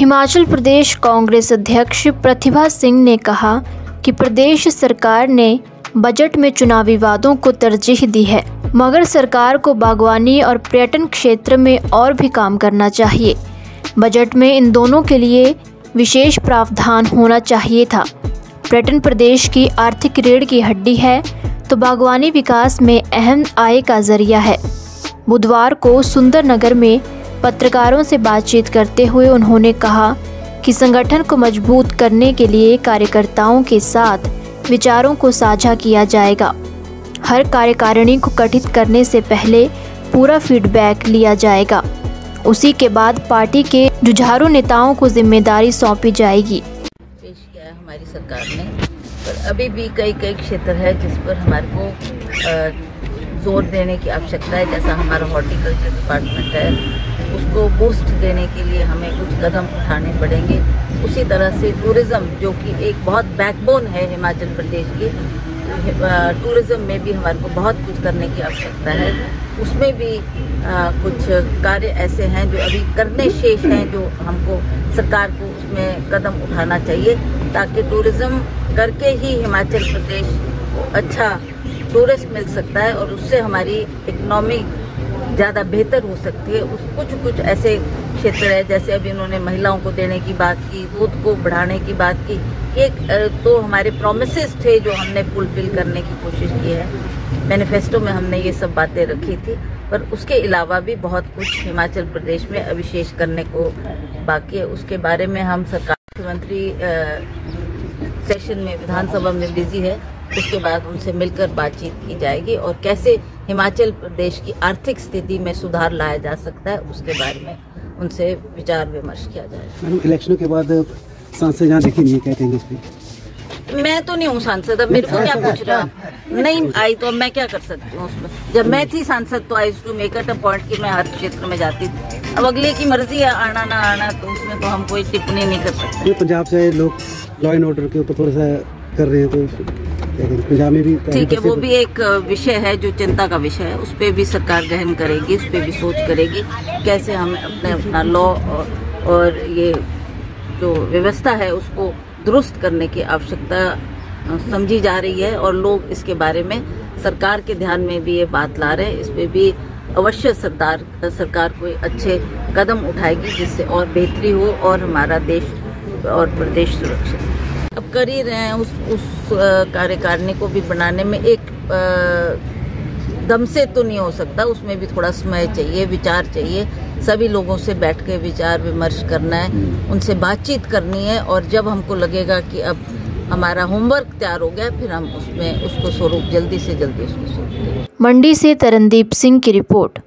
हिमाचल प्रदेश कांग्रेस अध्यक्ष प्रतिभा सिंह ने कहा कि प्रदेश सरकार ने बजट में चुनावी वादों को तरजीह दी है, मगर सरकार को बागवानी और पर्यटन क्षेत्र में और भी काम करना चाहिए। बजट में इन दोनों के लिए विशेष प्रावधान होना चाहिए था। पर्यटन प्रदेश की आर्थिक रीढ़ की हड्डी है तो बागवानी विकास में अहम आय का जरिया है। बुधवार को सुंदरनगर में पत्रकारों से बातचीत करते हुए उन्होंने कहा कि संगठन को मजबूत करने के लिए कार्यकर्ताओं के साथ विचारों को साझा किया जाएगा। हर कार्यकारिणी को गठित करने से पहले पूरा फीडबैक लिया जाएगा। उसी के बाद पार्टी के जुझारू नेताओं को जिम्मेदारी सौंपी जाएगी। पेश किया है हमारी सरकार ने, पर अभी भी कई क्षेत्र है जिस पर हमारे को जोर देने की आवश्यकता है। जैसा हमारा हॉर्टिकल्चर डिपार्टमेंट है, उसको बूस्ट देने के लिए हमें कुछ कदम उठाने पड़ेंगे। उसी तरह से टूरिज़्म, जो कि एक बहुत बैकबोन है हिमाचल प्रदेश की, टूरिज़्म में भी हमारे को बहुत कुछ करने की आवश्यकता है। उसमें भी कुछ कार्य ऐसे हैं जो अभी करने शेष हैं, जो हमको सरकार को उसमें कदम उठाना चाहिए, ताकि टूरिज़्म करके ही हिमाचल प्रदेश को अच्छा टूरिस्ट मिल सकता है और उससे हमारी इकनॉमी ज़्यादा बेहतर हो सकती है। कुछ ऐसे क्षेत्र है, जैसे अभी उन्होंने महिलाओं को देने की बात की, दूध को बढ़ाने की बात की। एक तो हमारे प्रोमिसेस थे जो हमने फुलफिल करने की कोशिश की है। मैनिफेस्टो में हमने ये सब बातें रखी थी, पर उसके अलावा भी बहुत कुछ हिमाचल प्रदेश में अविशेष करने को बाकी है। उसके बारे में हम सरकार, मुख्यमंत्री सेशन में विधानसभा में बिजी है, उसके बाद उनसे मिलकर बातचीत की जाएगी और कैसे हिमाचल प्रदेश की आर्थिक स्थिति में सुधार लाया जा सकता है उसके बारे में उनसे विचार विमर्श किया जाएगा। मैडम, इलेक्शनों के बाद सांसद जहाँ देखेंगे क्या कहेंगे इस पे? मैं तो नहीं हूँ सांसद, अब मेरे को क्या पूछ रहा? नहीं आई तो अब मैं क्या कर सकती हूँ उसमें? जब मैं थी सांसद तो I to make it a point कि मैं हर क्षेत्र में जाती थी। अब अगले की मर्जी है आना ना आना, तो उसमें तो हम कोई टिप्पणी नहीं कर सकते। पंजाब से लोग लॉ एंड ऑर्डर के ऊपर थोड़ा सा कर रहे हैं, तो पंजाब में भी ठीक है, वो भी एक विषय है जो चिंता का विषय है। उस पर भी सरकार गहन करेगी, उस पर भी सोच करेगी कैसे हम अपना लॉ और ये जो व्यवस्था है उसको दुरुस्त करने की आवश्यकता समझी जा रही है और लोग इसके बारे में सरकार के ध्यान में भी ये बात ला रहे हैं। इस पर भी अवश्य सरकार कोई अच्छे कदम उठाएगी जिससे और बेहतरी हो और हमारा देश और प्रदेश सुरक्षित। अब कर ही रहे हैं, उस कार्यकारिणी को भी बनाने में एक दम से तो नहीं हो सकता, उसमें भी थोड़ा समय चाहिए, विचार चाहिए। सभी लोगों से बैठ के विचार विमर्श करना है, उनसे बातचीत करनी है और जब हमको लगेगा कि अब हमारा होमवर्क तैयार हो गया, फिर हम उसको स्वरूप जल्दी से जल्दी उसको स्वरूप देंगे। मंडी से तरनदीप सिंह की रिपोर्ट।